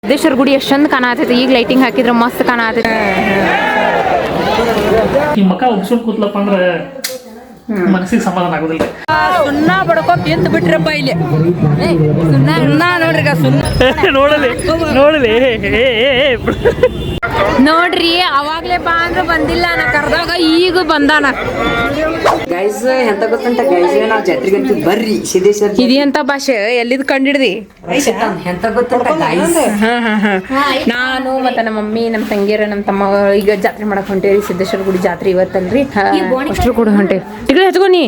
ಸಿದ್ದೇಶ್ವರ ಗುಡಿ ಎಷ್ಟು ಚಂದ ಕಾಣತೈತಿ. ಈಗ ಲೈಟಿಂಗ್ ಹಾಕಿದ್ರೆ ಮಸ್ತ್ ಕಾಣತೈತಿ. ಈ ಮಕ ಉಗ್ಸ್ಕೊಂಡ್ ಕೂತ್ಲಪ್ಪ ಅಂದ್ರೆ ಮನಸ್ಸಿಗೆ ಸಮಾಧಾನ ಆಗೋದಿಲ್ಲ. ಸುಣ್ಣ ಬಡ್ಕೊಂಡ್ ತಿಂದು ಬಿಟ್ರಪ್ಪ ಇಲ್ಲಿ. ಸುಣ್ಣ ನೋಡ್ರಿ ನೋಡಲಿ ನೋಡ್ರಿ ಅವಾಗ್ಲೇ ಬಾ ಅಂದ್ರೆ ಬಂದಿಲ್ಲ. ನಾ ಕರ್ದಾಗ ಈಗ ಬಂದಾನ. ಗೈಸ್ ಎಂತ ಗೊತ್ತಂಟ ಗೈಸ್, ನಾವು ಜಾತ್ರೆಗೆ ಅಂತ ಬರ್ರಿ ಸಿದ್ದೇಶ್ವರ. ಇದೆಂತ ಭಾಷೆ ಎಲ್ಲಿದ್ ಕಂಡಿಡ್ದಿ? ಎಂತ ಗೊತ್ತಂಟ ಗೈಸ್, ನಾನು ಮತ್ತೆ ನಮ್ಮ ಮಮ್ಮಿ ನಮ್ಮ ತಂಗಿಯರ ನಮ್ಮ ತಮ್ಮ ಈಗ ಜಾತ್ರೆ ಮಾಡಕ್ ಹೊಂಟೇರಿ. ಸಿದ್ದೇಶ್ವರ ಗುಡಿ ಜಾತ್ರೆ ಇವತ್ತಲ್ರಿ. ಅಷ್ಟ್ರು ಕೂಡ ಹೊಂಟೇವಿ. ಈಗ ಹಚ್ಕೊನಿ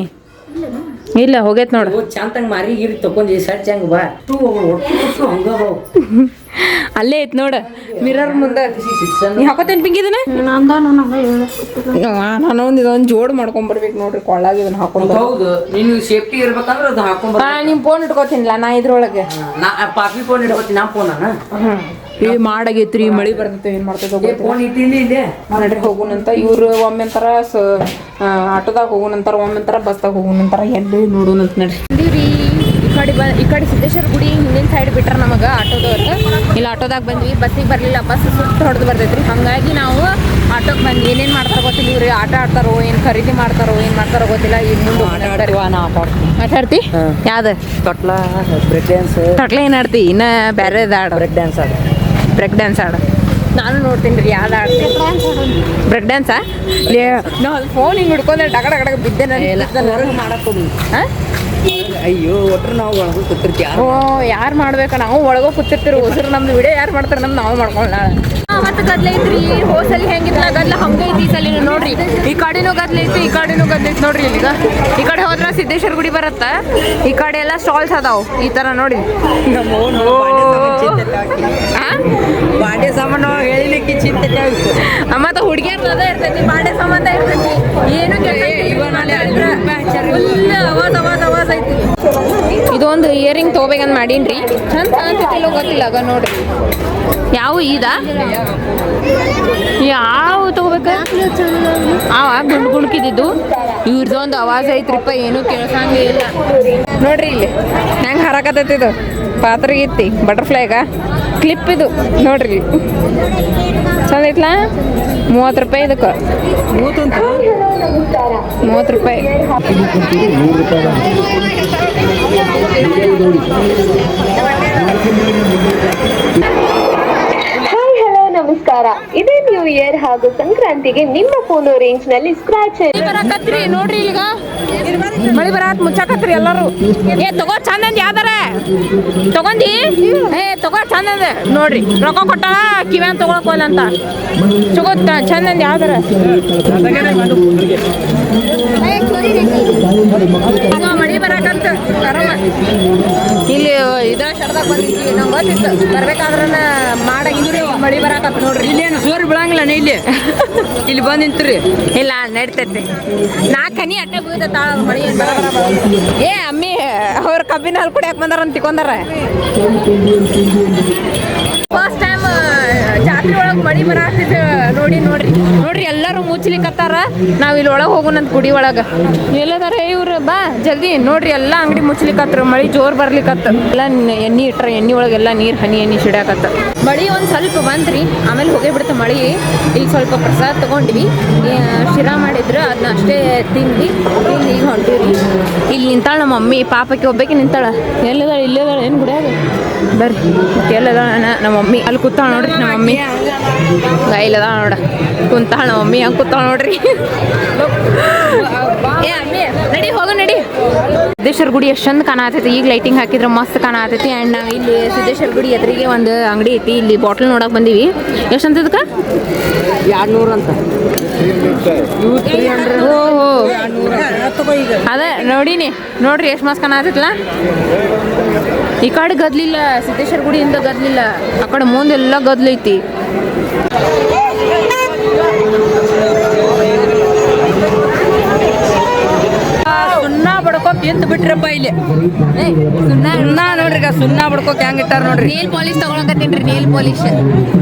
ಇಲ್ಲ ಹೋಗೈತ್ ನೋಡು. ಚಂತಂಗ್ ಮಾರಿ ಗಿರಿ ತಕೊಂಡಿ ಸರ್ಚ್ ಹಂಗ ಬಾ ಒಟ್ಟು ಹಂಗ ಅಲ್ಲೇ ಐತ್ ನೋಡ ಮಿರರ್ ಮುಂದೆ. ನೀ ಹಾಕೋತೇನ್ ಪಿಂಕ್ ಇದನ್ನ? ನಾನೊಂದು ಇದೊಂದು ಜೋಡ್ ಮಾಡ್ಕೊಂಡ್ ಬರ್ಬೇಕು ನೋಡ್ರಿ. ಕೊಳ್ಳಾಗ ಇದನ್ನ ಹಾಕೊಂಡ್. ಹೌದು, ನೀನು ಸೇಫ್ಟಿ ಇರ್ಬೇಕಂದ್ರೆ ಅದು ಹಾಕೊಂಡ್ ನಿಮ್ ಫೋನ್ ಇಟ್ಕೋತೀನಿಲ್ಲ ನಾ ಇದ್ರೊಳಗೆ. ಪಾಪಿ ಫೋನ್ ಇಟ್ಕೋತೀನಿ. ನಾ ಫೋನ್ ಏ ಮಾಡಾಗೈತ್ರಿ, ಮಳಿ ಬರ್ತೈತೆ, ಏನ್ ಮಾಡ್ತೈತೆ ಫೋನ್ ಇಟ್ಟಿನಿ ಇದೆ. ನಡ್ರಿ ಹೋಗುನಂತ. ಇವ್ರು ಒಮ್ಮೆ ಅಂತಾರ ಆಟೋದಾಗ ಹೋಗುನಂತಾರ, ಒಮ್ಮೆ ಅಂತಾರ ಬಸ್ದಾಗ ಹೋಗುನಂತಾರ. ಎಲ್ಲಿ ನೋಡುನಂತ ನಡ್ರಿ. ಈ ಕಡೆ ಸಿದ್ದೇಶ್ವರ ಗುಡಿ ಹಿಂದಿನ ಸೈಡ್ ಬಿಟ್ರ ನಮಗೆ ಆಟೋದವ್ರು. ಇಲ್ಲಿ ಆಟೋದಾಗ ಬಂದ್ವಿ. ಬಸ್ಸಿಗೆ ಬರಲಿಲ್ಲ, ಬಸ್ ಸುಟ್ಟು ಹೊಡೆದು ಬರ್ತೈತ್ರಿ. ಹಾಗಾಗಿ ನಾವು ಆಟೋಗೆ ಬಂದು ಏನೇನು ಮಾಡ್ತಾರೋ ಗೊತ್ತಿಲ್ಲ. ಇವ್ರು ಆಟ ಆಡ್ತಾರೋ ಏನು ಖರೀದಿ ಮಾಡ್ತಾರೋ ಏನು ಮಾಡ್ತಾರೋ ಗೊತ್ತಿಲ್ಲ. ಈಗ ಮುಂದೆ ಆಟ ಆಡ್ತಿ? ಯಾವ್ದು? ತೊಟ್ಲ ಬ್ರೇಕ್ ಡ್ಯಾನ್ಸ್. ತೊಟ್ಲ ಏನು ಆಡ್ತಿ? ಇನ್ನು ಬೇರೆ ಆಡ ಬ್ರೇಕ್ ಡ್ಯಾನ್ಸ್ ಆಡ. ಬ್ರೇಕ್ ಡ್ಯಾನ್ಸ್ ಆಡ. ನಾನು ನೋಡ್ತೀನಿ ರೀ ಯಾವ್ದು ಆಡ್ತೀನಿ. ಬ್ರೇಕ್ ಡ್ಯಾನ್ಸಾ? ನಾವು ಫೋನ್ ಹಿಂಗೆ ಹಿಡ್ಕೊಂಡ್ರೆ ಡಗಡ ಡಗಡ ಬಿದ್ದೆ. ನಾನು ಮಾಡಕ್ಕೋದು. ಹಾಂ ಅಯ್ಯೋ ಒಟ್ರು ನಾವು ಒಳಗೂ ಕೂತಿರ್ತೀವಿ. ಓ ಯಾರು ಮಾಡ್ಬೇಕಾ? ನಾವು ಒಳಗೋ ಕೂತಿರ್ತೀರಿ. ಹೊಸರು ನಮ್ದು ವಿಡಿಯೋ ಯಾರು ಮಾಡ್ತಾರೆ ನಮ್ದು ನಾವು ಮಾಡ್ಕೊಳ್ಳ. ಮತ್ತೆ ಗದ್ಲ ಐತ್ರಿ. ಹೋಸಲಿ ಹೆಂಗಿಲ್ಲ ಗದ್ಲ ಹಂಗೆ ಐತಿ. ಈ ಸಲ ನೋಡ್ರಿ ಈ ಕಡೆನೂ ಗದ್ಲ ಐತಿ, ಈ ಕಡೆನೂ ಗದ್ಲ ಐತಿ ನೋಡ್ರಿ. ಇಲ್ಲಿಗ ಈ ಕಡೆ ಹೋದ್ರ ಸಿದ್ದೇಶ್ವರ ಗುಡಿ ಬರತ್ತ. ಈ ಕಡೆ ಎಲ್ಲ ಸ್ಟಾಲ್ಸ್ ಅದಾವು ಈ ತರ ನೋಡಿ. ಬಾಂಡೆ ಸಾಮಾನು ಹೇಳಿಲಿಕ್ಕೆ ಚಿಂತೆ ಮತ್ತೆ ಹುಡುಗಿಯರ್ ಅದ ಇರ್ತೈತಿ, ಬಾಂಡೆ ಸಂಬಂಧ ಇರ್ತೈತಿ. ಏನು ಅವಾಜ್ ಐತಿ. ಇದೊಂದು ಇಯರಿಂಗ್ ತಗೋಬೇಕಂತ ಮಾಡೀನ್ರಿ. ಚಂದ ಕಾಣ್ತೈತಿಲ್ಲೋ ಗೊತ್ತಿಲ್ಲ. ಆಗ ನೋಡ್ರಿ ಯಾವ ಇದ ಯಾವ ತಗೋಬೇಕ? ಗುಂಡ್ ಗುಣ್ಕಿದ್ದು ಇವ್ರದೊಂದು ಅವಾಜ್ ಐತ್ರಿಪ್ಪ. ಏನು ಕೇಳ್ಸಂಗೆ ಇಲ್ಲ ನೋಡ್ರಿ. ಇಲ್ಲಿ ಹೆಂಗೆ ಹರಾಕತೈತಿ ಇದು ಪಾತ್ರೆಗಿತ್ತಿ ಬಟರ್ಫ್ಲೈಗ ಕ್ಲಿಪ್ ಇದು ನೋಡ್ರಿ. ಚಂದ ಐತ್ಲ? 30 ರೂಪಾಯಿ ಇದಕ್ಕೆ. 30 ರೂಪಾಯಿ. ನಮಸ್ಕಾರ. ಇದೇ ನ್ಯೂ ಇಯರ್ ಹಾಗೂ ಸಂಕ್ರಾಂತಿಗೆ ನಿಮ್ಮ ಫೋನ್ ರೇಂಜ್ ನಲ್ಲಿ ಸ್ಕ್ರಾಚ್ ಬರಾಕತ್ರಿ ನೋಡ್ರಿ. ಈಗ ಮಳಿ ಬರಾತ್ ಮುಚ್ಚಾಕತ್ರಿ ಎಲ್ಲರೂ. ಏ ತಗೋ ಚಂದ ಯಾವ್ದಾರ ತಗೊಂಡಿ? ಏ ತಗೋ ಚಂದ ನೋಡ್ರಿ. ರೊಕ್ಕ ಕೊಟ್ಟ ಕಿವ್ಯಾನ್ ತಗೊಳಕೋಲ್ಲ ಅಂತ ತಗೋ ಚಂದ ಯಾವ್ದಾರ. ಮಳಿ ಬರಾಕಂತ ಇಲ್ಲಿ ಇದ್ರ ಶರದಾಗ ಬಂದಿದ್ವಿ. ನಾವು ಗೊತ್ತಿತ್ತು ಬರ್ಬೇಕಾದ್ರ ಮಾಡಂಗಿದ್ರಿ. ಮಳಿ ಬರಾಕತ್ ನೋಡ್ರಿ. ಇಲ್ಲೇನು ಸೋರಿ ಬಿಡಂಗಿಲ್ಲ ಇಲ್ಲಿ. ಇಲ್ಲಿ ಬಂದು ನಿಂತ್ರಿ. ಇಲ್ಲ ನಡಿತೈತಿ. 4 ಹನಿ ಅಟ್ಟೆ ಬೀಳ್ತೈತ ಮಳಿ. ಏ ಅಮ್ಮಿ ಅವ್ರ ಕಬ್ಬಿನ ಹಾಲು ಕುಡಿಯಾಕ ಬಂದಾರ ಅಂತ ತಿಕೊಂಡಾರ. ಫಸ್ಟ್ ಟೈಮ್ ಜಾತ್ರೆ ಒಳಗೆ ಮಳಿ ಬರಾತಿದ್ ನೋಡ್ರಿ ಎಲ್ಲರೂ ಮುಚ್ಚಲಿಕತ್ತಾರ. ನಾವ್ ಇಲ್ಲಿ ಒಳಗೆ ಹೋಗೋಣಂತ ಗುಡಿ ಒಳಗೆ. ಎಲ್ಲದಾರ ಇವ್ರು ಬಾ ಜಲ್ದಿ ನೋಡ್ರಿ. ಎಲ್ಲ ಅಂಗಡಿ ಮುಚ್ಚಲಿಕತ್ರ. ಮಳಿ ಜೋರ್ ಬರ್ಲಿಕತ್ತ. ಎಲ್ಲ ಎಣ್ಣೆ ಇಟ್ರ ಎಣ್ಣೆ ಒಳಗೆಲ್ಲ ನೀರ್ ಹನಿ ಸಿಡಾಕತ್ತ. ಮಳಿ ಒಂದ್ ಸ್ವಲ್ಪ ಬಂದ್ರಿ, ಆಮೇಲೆ ಹೋಗೇ ಬಿಡ್ತ ಮಳಿ. ಇಲ್ಲಿ ಸ್ವಲ್ಪ ಪ್ರಸಾದ ತಗೊಂಡ್ವಿ, ಶಿರಾ ಮಾಡಿದ್ರು, ಅದನ್ನ ಅಷ್ಟೇ ತಿಂದ್ವಿ ಈಗ ಹೊಂಟಿವ್ರಿ. ಇಲ್ಲಿ ನಿಂತಾಳ ನಮ್ಮ ಮಮ್ಮಿ. ಪಾಪಕ್ಕೆ ಒಬ್ಬಕ್ಕೆ ನಿಂತಾಳ. ಎಲ್ಲದಾಳ? ಇಲ್ಲೇದಾಳ ಏನು ಗುಡಿಯಾಗ? ಬರ್ರಿ ಎಲ್ಲದಾಳ ನಮ್ಮ ಮಮ್ಮಿ. ಅಲ್ಲಿ ಕೂತಾಳ ನೋಡ್ರಿ ನಮ್ಮ ಮಮ್ಮಿ. ಗೈಲದ ನೋಡ ಕುಂತಾಳ ನಮ್ಮ ಮಮ್ಮಿ. ಹಂಗೆ ಕೂತಾಳ ನೋಡ್ರಿ. ಏ ಅಮ್ಮಿ ನಡಿ ಹೋಗ ನಡಿ. ಸಿದ್ದೇಶ್ವರ ಗುಡಿ ಎಷ್ಟು ಚಂದ ಕಾಣತೈತಿ. ಈಗ ಲೈಟಿಂಗ್ ಹಾಕಿದ್ರೆ ಮಸ್ತ್ ಕಾಣತೈತಿ. ಆ್ಯಂಡ್ ನಾವು ಇಲ್ಲಿ ಸಿದ್ದೇಶ್ವರ ಗುಡಿ ಎದುರಿಗೆ ಒಂದು ಅಂಗಡಿ ಐತಿ. ಇಲ್ಲಿ ಬಾಟ್ಲ್ ನೋಡಕ್ ಬಂದೀವಿ. ಎಷ್ಟು ಅಂತ ಇದಕ್ಕೆ? 200 ಅಂತ. ಓಹೋ ಅದೇ ನೋಡಿನಿ ನೋಡ್ರಿ ಎಷ್ಟು ಮಸ್ತ್ ಕಾಣತೈತಲ್ಲ. ಈ ಕಡೆ ಗದ್ಲಿಲ್ಲ, ಸಿದ್ದೇಶ್ವರ ಗುಡಿಯಿಂದ ಗದ್ಲಿಲ್ಲ. ಆ ಕಡೆ ಮುಂದೆಲ್ಲ ಗದ್ಲೈತಿ. ಸುಣ್ಣ ಬಡ್ಕೊ ಬಡ್ಕೋಕ್ ಇಂತ ಬಿಟ್ರಪ್ಪ ಇಲ್ಲಿ ಸುಣ್ಣ ನೋಡ್ರಿ ಈಗ ಸುಣ್ಣ ಬಡ್ಕೋಕ್ ಹೆಂಗ್ ಇಟ್ಟಾರ ನೋಡ್ರಿ ನೇಲ್ ಪಾಲಿಶ್ ತಗೊಳಕತ್ತೀನ್ರಿ ನೇಲ್ ಪಾಲಿಶ್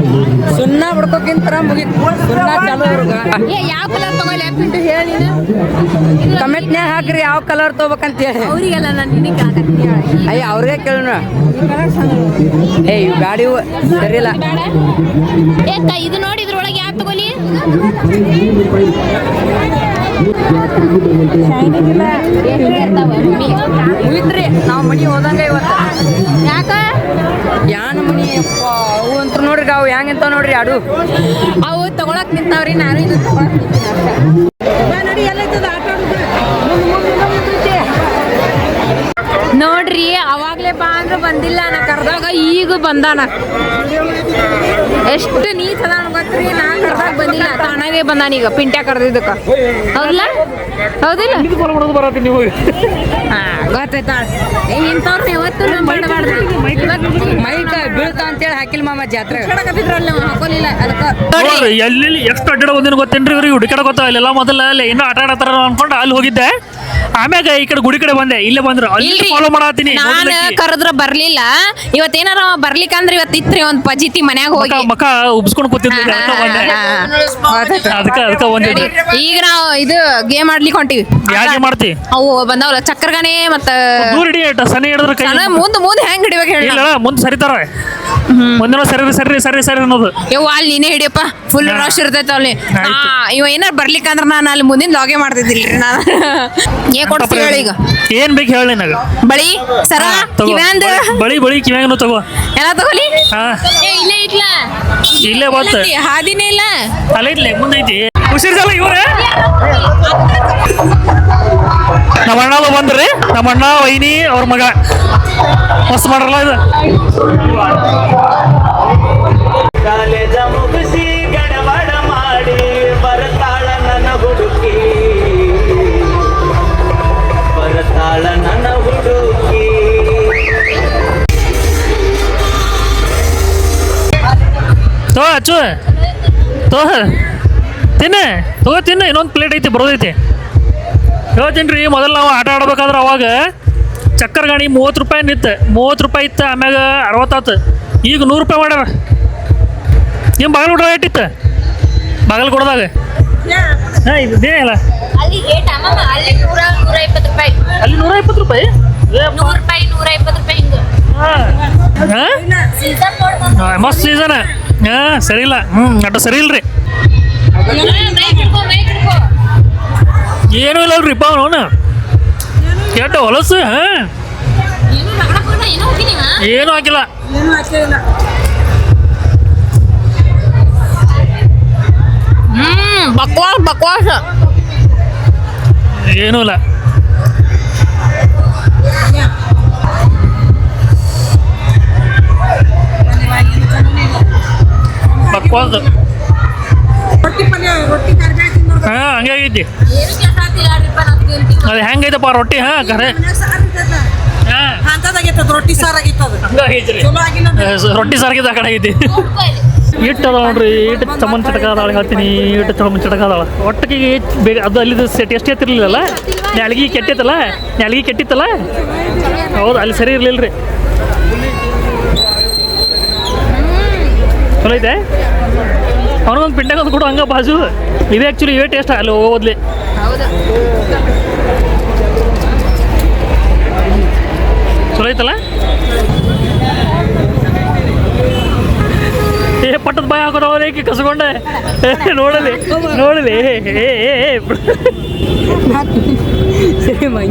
ಸುಣ್ಣ ಬಡ್ಕೋಕ್ಕಿಂತರ ಮುಗಿತ್ ಸುಣ್ಣ ಚಾಲು ಅವ್ರಿಗೆ ಯಾವ ಕಲರ್ ತಗೊಳ್ಳಿ ಯಾಕೆ ಹೇಳಿ ಕಮೆಂಟ್ನ್ಯಾಗ ಹಾಕ್ರಿ ಯಾವ ಕಲರ್ ತಗೋಬೇಕಂತ ಹೇಳಿ ಅವ್ರಿಗೆಲ್ಲ ನಾನು ನಿನಗೆ ಅಯ್ಯ ಅವ್ರಿಗೆ ಕೇಳೋಣ ಏ ಇವ್ ಗಾಡಿ ಸರಿಯಿಲ್ಲ ಏಕ ಇದು ನೋಡಿ ಇದ್ರೊಳಗೆ ಯಾಕೆ ತಗೊಳ್ಳಿ ಮುಗಿತ್ರಿ ನಾವು ಮನಿ ಹೋದಂಗ ಇವತ್ತು ಯಾಕ ಯಾನ ಮನಿ ಅಪ್ಪ ಅವು ಅಂತ ನೋಡ್ರಿ ಅವು ಹೆಂಗಂತ ನೋಡ್ರಿ ಅಡು ಅವು ತಗೊಳಕ್ ನಿಂತಾವ್ರಿ ನಾನು ಇದು ತಗೊಳಕ್ ನೋಡ್ರಿ ಅವಾಗ್ಲೇ ಬಾ ಅಂದ್ರೆ ಬಂದಿಲ್ಲ ನಾ ಕರ್ದಾಗ ಈಗ ಬಂದಾನ ಎಷ್ಟು ನೀಟ್ ಅದಾನ ಗೊತ್ತ್ರಿ ನಾ ಕರ್ದಾಗ ಬಂದಿಲ್ಲ ತಾನಾಗೆ ಬಂದಾನ ಈಗ ಪಿಂಟ್ಯಾ ಕರ್ದಿದ್ದಕ್ಕ ಹೌದಲ್ಲ ಹೌದಿಲ್ಲ ಬರತ್ತೀನಿ ನೀವು ಹಾ ಗೊತ್ತಾಯ್ತಾ ಇಂಥವ್ರನ್ನ ಯಾವತ್ತೂ ನಂಬಾಡ್ರಿ ಮೈಕ ಬೀಳ್ತಾ ಅಂತೇಳಿ ಹಾಕಿಲ್ ಮಾಮ ಜಾತ್ರೆ ನಾವು ಹಾಕೋಲಿಲ್ಲ ಅದಕ್ಕೆ ನೋಡ್ರಿ ಎಲ್ಲಿ ಎಷ್ಟು ಅಡ್ಡಾಡ ಬಂದಿನ ಗೊತ್ತೇನ್ರಿ ಇವ್ರಿಗೆ ಹುಡುಕಾಡ ಗೊತ್ತ ಅಲ್ಲೆಲ್ಲ ಮೊದಲ ಅಲ್ಲಿ ಇನ್ನೂ ಆಟ ಆಡತ್ತಾರ ಅನ್ಕೊಂಡು ಅಲ್ಲಿ ಹೋಗಿದ್ದೆ ಆಮ್ಯಾಗ ಈ ಕಡೆ ಗುಡಿ ಕಡೆ ಬಂದೆ ಇಲ್ಲೇ ಬಂದ್ರು ಅಲ್ಲಿ ಫಾಲೋ ಮಾಡತ್ತೀನಿ ನಾನು ಕರೆದ್ರ ಬರ್ಲಿಲ್ಲ ಇವತ್ತೇನಾರ ಬರ್ಲಿಕ್ಕಂದ್ರೆ ಇವತ್ತು ಇತ್ರಿ ಒಂದ್ ಪಜಿತಿ ಮನ್ಯಾಗ ಹೋಗಿ ಮಕ ಉಬ್ಸ್ಕೊಂಡು ಕೂತಿದ್ದೆ ಅದಕ್ಕೆ ಬಂದಿದ್ದೆ ಈಗ ನಾವು ಇದು ಗೇಮ್ ಆಡ್ಲಿಕ್ಕೆ ಹೊಂಟಿವಿ ಯಾಕೆ ಮಾಡ್ತಿ ಅವು ಬಂದವಲ್ಲ ಚಕ್ರಗಾನೆ ಮತ್ತ ದೂರ ಹಿಡಿ ಸನಿ ಹಿಡಿದ್ರೆ ಕೈ ಮುಂದ್ ಹೆಂಗ್ ಹಿಡಿಬೇಕು ಹೇಳಿ ಇಲ್ಲ ಮುಂದೆ ಸರಿತಾರ ಮುಂದಿನ ಸರಿ ಅನ್ನೋದು ಯವ್ವ ಅಲ್ಲಿ ನೀನೇ ಹಿಡಿಯಪ್ಪ ಫುಲ್ ರಶ್ ಇರ್ತೈತೆ ಅಲ್ಲಿ ಇವ ಏನಾರ ಬರ್ಲಿಕ್ಕಂದ್ರ ನಾನು ಅಲ್ಲಿ ಮುಂದಿನ ಲಾಗೆ ಮಾಡ್ತಿದ್ದಿಲ್ರಿ ನಾನು ಏನ್ ಕೊಡ್ತೀವಿ ಹೇಳಿ ಈಗ ಏನ್ ಬೇಕು ಹೇಳಿ ನನಗ ಬಳಿ ಸರ ಕಿವ್ಯಾಂದ ಬಳಿ ಕಿವ್ಯಾಂಗನು ತಗೋ ಎಲ್ಲ ತಗೋಲಿ ಹಾ ಇಲ್ಲೇ ಇಟ್ಲ ಇಲ್ಲೇ ಬಂತ ಹಾದಿನೇ ಇಲ್ಲ ಅಲ್ಲ ಇಡ್ಲಿ ಮುಂದೈತಿ ಹುಷಾರಿಲ್ಲ ಇವ್ರೆ ನಮ್ಮ ಅಣ್ಣ ಬಂದ್ರಿ ನಮ್ಮ ಅಣ್ಣ ವೈನಿ ಅವ್ರ ಮಗ ಮಸ್ತ್ ಮಾಡ್ರಲ್ಲ ಇದು ಕಾಲೇಜ ಮುಗಿಸಿ ಗಡಬಡ ಮಾಡಿ ಬರ್ತಾಳ ನನ್ನ ಹುಡುಕಿ ಬರ್ತಾಳ ನನ್ನ ಹುಡುಕಿ ತೋ ಅಚ್ಚು ತೋ ತಿನ್ನ ಇನ್ನೊಂದು ಪ್ಲೇಟ್ ಐತಿ ಬರೋದೈತಿ ಹೇಳ್ತೀನಿ ರೀ ಮೊದಲು ನಾವು ಆಟ ಆಡ್ಬೇಕಾದ್ರೆ ಅವಾಗ ಚಕ್ಕರ್ ಗಾಣಿ 30 ರೂಪಾಯಿ ನಿತ್ತು 30 ರೂಪಾಯಿ ಇತ್ತು ಆಮ್ಯಾಗ 60 ಆತು ಈಗ 100 ರೂಪಾಯಿ ಮಾಡ್ಯಾರ ಏನು ಬಾಗಲ್ ಕೊಡೋದಾಗ ಇಟ್ಟಿತ್ತು ಬಾಗಲ್ ಕೊಡೋದಾಗ ಹಾಂ ಇದು ಇಲ್ಲ ಅಲ್ಲಿ ರೇಟ್ ಅಮ್ಮಮ್ಮ ಅಲ್ಲಿ 120 ರೂಪಾಯಿ ಅಲ್ಲಿ 120 ರೂಪಾಯಿ 100 ರೂಪಾಯಿ 150 ರೂಪಾಯಿ ಹಿಂಗೆ ಹಾಂ ಮಸ್ತ್ ಸೀಸನ್ ಹಾಂ ಸರಿ ಇಲ್ಲ ಅಡ್ಡ ಸರಿ ಇಲ್ರಿ ಏನೂ ಇಲ್ಲ ಅಲ್ರಿಪ್ಪ ಅವನು ಕೆಟ್ಟ ಹೊಲಸು ಹಾಂ ಏನೂ ಹಾಕಿಲ್ಲ ಬಕ್ವಾಸ್ ಏನೂ ಇಲ್ಲ ಬಕ್ವಾಸ್ ಹಾಂ ಹಂಗೆ ಆಗೈತಿ ಅದು ಹೆಂಗೈತಪ್ಪ ರೊಟ್ಟಿ ಹಾಂ ಖರೆ ರೊಟ್ಟಿ ಸಾರ್ ಆಗಿತ್ತದ ರೊಟ್ಟಿ ಸಾರ್ಗಿದ ಆ ಕಡೆ ಐತಿ ಇಟ್ಟು ಅದ ನೋಡ್ರಿ ಇಟ್ಟು ಚಮನ್ ಚಟಕ ಅದಾಳೆ ಹೇಳ್ತೀನಿ ಇಟ್ಟು ಚಮನ್ ಚಟಕ ಅದಾಳ ಒಟ್ಟಿಗೆ ಬೇಗ ಅದು ಅಲ್ಲಿದ್ದು ಟೇಸ್ಟ್ ಎತ್ತಿರ್ಲಿಲ್ಲಲ್ಲ ನಾಲ್ಗಿ ಕೆಟ್ಟಿತ್ತಲ್ಲ ಹೌದು ಅಲ್ಲಿ ಸರಿ ಇರ್ಲಿಲ್ಲ ರೀ ಚಲೋ ಐತೆ ಅವನಿಗೊಂದು ಪಿಂಡಾಗ ಕೊಡು ಹಂಗ ಬಾಜು ಇದು ಆ್ಯಕ್ಚುಲಿ ಇವೇ ಟೇಸ್ಟ್ ಅಲ್ಲಿ ಹೋಗೋದ್ಲಿ ಚಲೋ ಐತಲ್ಲ ಏ ಪಟ್ಟದ ಬಾಯಿ ಹಾಕೋದವ್ರೆ ಕಸ್ಕೊಂಡೆ ನೋಡಲಿ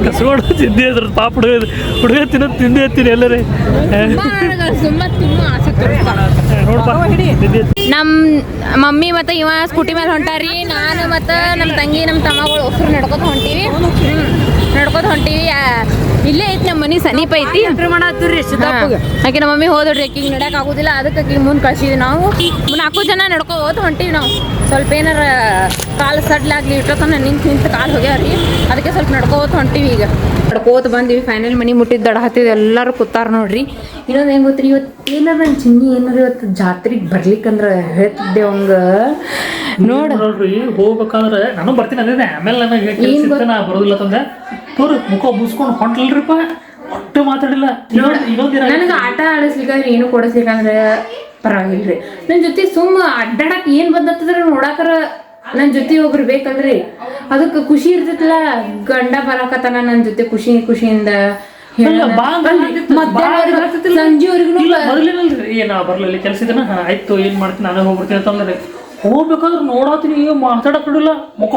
ಕಸ್ಕೊಂಡು ತಿಂದಿ ಅದ್ರ ಪಾಪ ಹುಡುಗ ತಿನ್ನೋದು ತಿಂದಿ ಎಲ್ಲರೇ ನೋಡ್ಪಾ ನಮ್ಮ ಮಮ್ಮಿ ಮತ್ತು ಇವ ಸ್ಕೂಟಿ ಮೇಲೆ ಹೊಂಟಾರಿ ನಾನು ಮತ್ತು ನಮ್ಮ ತಂಗಿ ನಮ್ಮ ತಮ್ಮಗಳು ಒಬ್ಬರು ನಡ್ಕೊತ ಹೊಂಟೀವಿ ಇಲ್ಲೇ ಐತಿ ನಮ್ಮ ಮನೆ ಸಮೀಪ ಐತಿ ಆಕೆ ನಮ್ಮ ಮಮ್ಮಿ ಹೋದ್ರಿ ಆಕಿಗೆ ನಡ್ಯಕ್ಕೆ ಆಗೋದಿಲ್ಲ ಅದಕ್ಕೆ ಆಕಿಗೆ ಮುಂದೆ ಕಳ್ಸಿದ್ವಿ ನಾವು 4 ಜನ ನಡ್ಕೋತ ಹೊಂಟೀವಿ ನಾವು ಸ್ವಲ್ಪ ಏನಾರ ಕಾಲು ಸಡ್ಲಾಗ್ಲಿ ಇಟ್ಟೋತನ ನಿಂತು ಕಾಲು ಹೋಗ್ಯಾವ್ರಿ ಅದಕ್ಕೆ ಸ್ವಲ್ಪ ನಡ್ಕೋತ ಹೊಂಟೀವಿ ಈಗ ನಡ್ಕೋತ ಬಂದಿವಿ ಫೈನಲ್ ಮನೆ ಮುಟ್ಟಿದ್ದು ದಡ ಹತ್ತಿದ್ದು ಎಲ್ಲರೂ ಕೂತಾರ ನೋಡ್ರಿ ಇನ್ನೊಂದು ಹೆಂಗೆ ಗೊತ್ತ್ರಿ ಇವತ್ತು ಏನಾರ ನನ್ನ ಚಿನ್ನಿ ಏನಾರ ಇವತ್ತು ಜಾತ್ರೆಗೆ ಬರ್ಲಿಕ್ಕಂದ್ರೆ ಹೇಳ್ತಿದ್ದೆ ಅವಂಗ ನೋಡ್ರಿ ಹೋಗ್ಬೇಕಾದ್ರೆ ನಾನು ಬರ್ತೀನಿ ಅದೇ ಆಮೇಲೆ ನನಗೆ ಕೆಲ್ಸ ಇತ್ತು, ನಾ ಬರೋದಿಲ್ಲ ತಂದೆ ತೋರಿ ಮುಖ ಬೂಸ್ಕೊಂಡು ಹೊಂಟ್ಲಲ್ರಿಪ್ಪ ಒಟ್ಟು ಮಾತಾಡಿಲ್ಲ. ಇನ್ನೊಂದಿನ ನನಗೆ ಆಟ ಆಡಿಸ್ಲಿಕ್ಕಂದ್ರೆ ಏನು ಕೊಡಿಸ್ಲಿಕ್ಕಂದ್ರೆ ಪರವಾಗಿಲ್ರಿ. ನನ್ನ ಜೊತೆ ಸುಮ್ಮ ಅಡ್ಡಾಡಕ್ ಏನ್ ಬಂದತ್ತಂದ್ರೆ ನೋಡಾಕರ ನನ್ನ ಜೊತೆ ಒಬ್ರು ಬೇಕಲ್ರಿ, ಅದಕ್ಕೆ ಖುಷಿ ಇರ್ತೈತಲ್ಲ. ಗಂಡ ಬರಾಕತ್ತಾನ ನನ್ನ ಜೊತೆ ಖುಷಿಯಿಂದ ಸಂಜೆವರೆಗೂ ಬರ್ಲಿಲ್ಲಲ್ರಿ, ಏನ ಬರ್ಲಿಲ್ಲ ಕೆಲ್ಸ ಇದನ್ನ ಆಯ್ತು ಏನ್ ಮಾಡ್ತೀನಿ ನಾನೇ ಹೋಗ್ಬಿಡ್ತೀನಿ ಅಂತಂದ್ರೆ ಹೋಗ್ಬೇಕಾದ್ರೆ ನೋಡಾತೀನಿ ಮಾತಾಡಕ್ ಬಿಡಿಲ್ಲ, ಮುಖ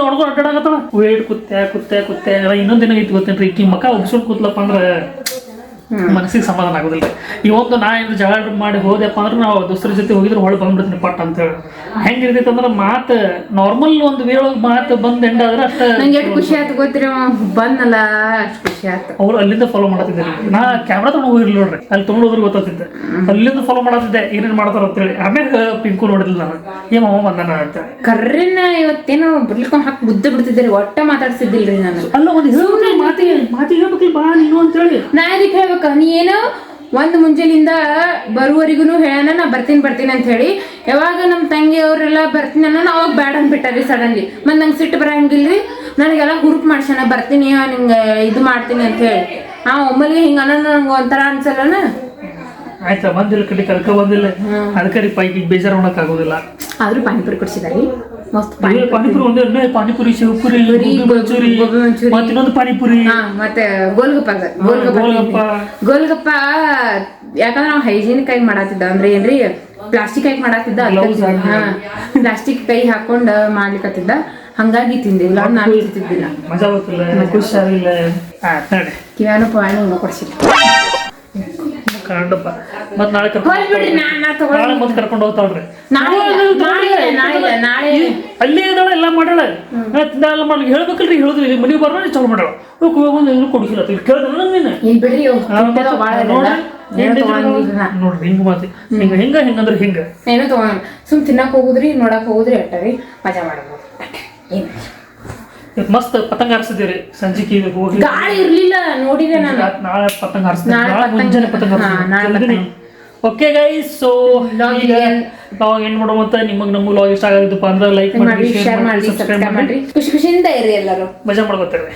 ಹೊಡ್ಕೊಂಡು ಅಡ್ಡಾಡಕತ್ತಾಳ. ವೇಟ್ ಕುತ್ತೆ ಇನ್ನೊಂದಿನ ಐತಿ ಗೊತ್ತೇನ್ರಿ, ಈಕಿ ಮಕ ಉಗ್ಸ್ಕೊಂಡು ಕೂತ್ಲಪ್ಪ ಅಂದ್ರೆ ಮನಸ್ಸಿಗೆ ಸಮಾಧಾನ ಆಗೋದಿಲ್ಲ. ಇವತ್ತು ನಾ ಏನು ಜಗಳ ಮಾಡಿ ಹೋದೆಪ್ಪ ಅಂದ್ರೆ ನಾವು ದೋಸ್ತರ ಜೊತೆ ಹೋಗಿದ್ರೆ ಹೊಳೆ ಬಂದ್ಬಿಡ್ತೀನಿ ಪಟ್ ಅಂತೇಳಿ. ಹೆಂಗಿರ್ತೈತೆ ಅಂದ್ರೆ ಮಾತು ನಾರ್ಮಲ್ ಒಂದು ವೇಳೊಳಗೆ ಮಾತು ಬಂದ್ ಎಂಡ್ ಆದ್ರೆ ಅಷ್ಟ ನಂಗೆ ಎಷ್ಟು ಖುಷಿ ಆಯ್ತು ಗೊತ್ತಿರ ಬಂದಲ್ಲ, ಅಷ್ಟು ಖುಷಿ ಆಯ್ತು. ಅವ್ರು ಅಲ್ಲಿಂದ ಫಾಲೋ ಮಾಡತ್ತಿದ್ದಾರೆ. ನಾ ಕ್ಯಾಮ್ರಾ ತಗೊಂಡು ಹೋಗಿರ್ಲಿ ನೋಡ್ರಿ, ಅಲ್ಲಿ ತೊಗೊಂಡೋದ್ರೆ ಗೊತ್ತಾಗ್ತಿದ್ದೆ, ಅಲ್ಲಿಂದ ಫಾಲೋ ಮಾಡತ್ತಿದ್ದೆ ಏನೇನು ಮಾಡ್ತಾರ ಅಂತೇಳಿ. ಆಮೇಲೆ ಪಿಂಕು ನೋಡಿದ್ಲು ನಾನು, ಏನ್ ಅವ ಬಂದಾನ ಅಂತ. ಕರ್ರಿನ ಇವತ್ತೇನೋ ಬರ್ಲಿಕ್ಕೊಂಡ್ ಹಾಕಿ ಬುದ್ಧ ಬಿಡ್ತಿದ್ದೀರಿ, ಒಟ್ಟ ಮಾತಾಡ್ಸಿದ್ದಿಲ್ರಿ ನಾನು. ಅಲ್ಲ ಒಂದು ಮಾತಿಗೆ ಹೇಳ್ಬೇಕಿಲ್ಲ ಬಾ ನೀನು ಅಂತೇಳಿ. ನಾ ಅದಕ್ಕೆ ಹೇಳ್ಬೇಕ, ನೀ ಏನೋ ಒಂದ್ ಮುಂಜಾನಿಂದ ಬರುವವರೆಗೂ ಹೇಳೋಣ ನಾ ಬರ್ತೀನಿ ಅಂತ ಹೇಳಿ. ಯಾವಾಗ ನಮ್ಮ ತಂಗಿ ಅವರೆಲ್ಲ ಬರ್ತೀನಿ ಅನ್ನೋ ಅವಾಗ ಬ್ಯಾಡ್ ಅಂದ್ಬಿಟ್ಟಾರಿ ಸಡನ್ಲಿ. ಮತ್ ನಂಗೆ ಸಿಟ್ಟು ಬರಂಗಿಲ್ರಿ, ನನಗೆಲ್ಲ ಹುರುಪ್ ಮಾಡ್ಸೋಣ ಬರ್ತೀನಿ ನಿಂಗೆ ಇದು ಮಾಡ್ತೀನಿ ಅಂತ ಹೇಳಿ. ಒಮ್ಮಲ್ಗೆ ಹಿಂಗ ಅನ್ನೋ ನಂಗೆ ಒಂಥರ ಅನ್ಸಲ್ಲನ. ಆಯ್ತಾ ಬಂದಿಲ್ಲ ಕಡೆ ಕರ್ಕ ಬಂದಿಲ್ಲ, ಅದಕ್ಕೆ ಪೈಕಿ ಬೇಜಾರು ಮಾಡಕ್ ಆಗೋದಿಲ್ಲ. ಆದ್ರೂ ಪಾನಿಪುರಿ ಕೊಡ್ಸಿದಾರಿ ಮಸ್ತ್ ಪಾನಿಪುರಿ ಒಂದೇ ಪಾನಿಪುರಿ, ಶಿವಪುರಿ, ಮಂಚೂರಿ, ಮತ್ತೆ ಇನ್ನೊಂದು ಪಾನಿಪುರಿ, ಮತ್ತೆ ಗೋಲ್ಗಪ್ಪ. ಯಾಕಂದ್ರೆ ನಾವು ಹೈಜೀನಿಕ್ ಆಗಿ ಮಾಡತ್ತಿದ್ದ ಅಂದ್ರೆ ಏನ್ರಿ ಪ್ಲಾಸ್ಟಿಕ್ ಆಗಿ ಮಾಡತ್ತಿದ್ದ, ಪ್ಲಾಸ್ಟಿಕ್ ಕೈ ಹಾಕೊಂಡ್ ಮಾಡ್ಲಿಕ್ಕತ್ತಿದ್ದ, ಹಂಗಾಗಿ ತಿಂದಿಲ್ಲ. ನಾನು ತಿಂತಿದ್ದಿಲ್ಲ, ಮಜಾ ಗೊತ್ತಿಲ್ಲ, ಖುಷಿಯಾಗಿಲ್ಲ. ಕಿವ್ಯಾನು ಪಾನು ಕೊಡ್ಸಿದ್ದೆ ಕಂಡಪ್ಪ. ಮತ್ ನಾಳೆ ಮತ್ತೆ ಕರ್ಕೊಂಡು ಹೋಗ್ತಾಳ್ರಿ. ಅಲ್ಲೇ ಇದಾಳ ಎಲ್ಲ ಮಾಡಾಳ, ತಿಂದಾಳ ಮಾಡಿ ಹೇಳ್ಬೇಕಲ್ರಿ. ಹೇಳುದ್ರಿ ಮನೆಗೆ ಬರೋಣ ಚಾಲು ಮಾಡಾಳ, ಕೊಡಿಸಿಲ್ಲ ಕೇಳಿದ್ರ ನೀನು ನೋಡ್ರಿ ಹಿಂಗ ಮಾತಿ ಹಿಂಗಂದ್ರೆ ಹಿಂಗ ಏನೋ ತಗೊಂಡ್ ಸುಮ್ ತಿನ್ನಕ್ ಹೋಗುದ್ರಿ ನೋಡಕ್ ಹೋಗುದ್ರಿ ಅಟ್ಟರಿ ಮಜಾ ಮಾಡಬಹುದು. ಮಸ್ತ್ ಪತಂಗ ಹಾರಿಸಿದ್ದೀರಿ ಸಂಜಿಕೆ ಹೋಗಿ. ಗಾಳಿ ಇರ್ಲಿಲ್ಲ ನೋಡಿದೆ ನಾನು. ನಾಳೆ ಪತಂಗ ಹಾರಿಸ್ತೀನಿ, ಪತಂಗ ಹಾರಿಸ್ತೀನಿ. ಓಕೆ ಗೈಸ್, ಸೊ ಈಗ ನಾವು ಏನ್ ಮಾಡೋಣ ಅಂತ ನಿಮಗೆ ನಮ್ಮ ವ್ಲಾಗ್ ಇಷ್ಟ ಆಗಿದ್ದಪ್ಪ ಅಂದ್ರೆ ಲೈಕ್ ಮಾಡಿ, ಶೇರ್ ಮಾಡಿ, ಸಬ್ಸ್ಕ್ರೈಬ್ ಮಾಡಿ. ಖುಷಿಯಿಂದ ಇರಿ ಎಲ್ಲರೂ, ಮಜಾ ಮಾಡ್ಕೊತೇವೆ.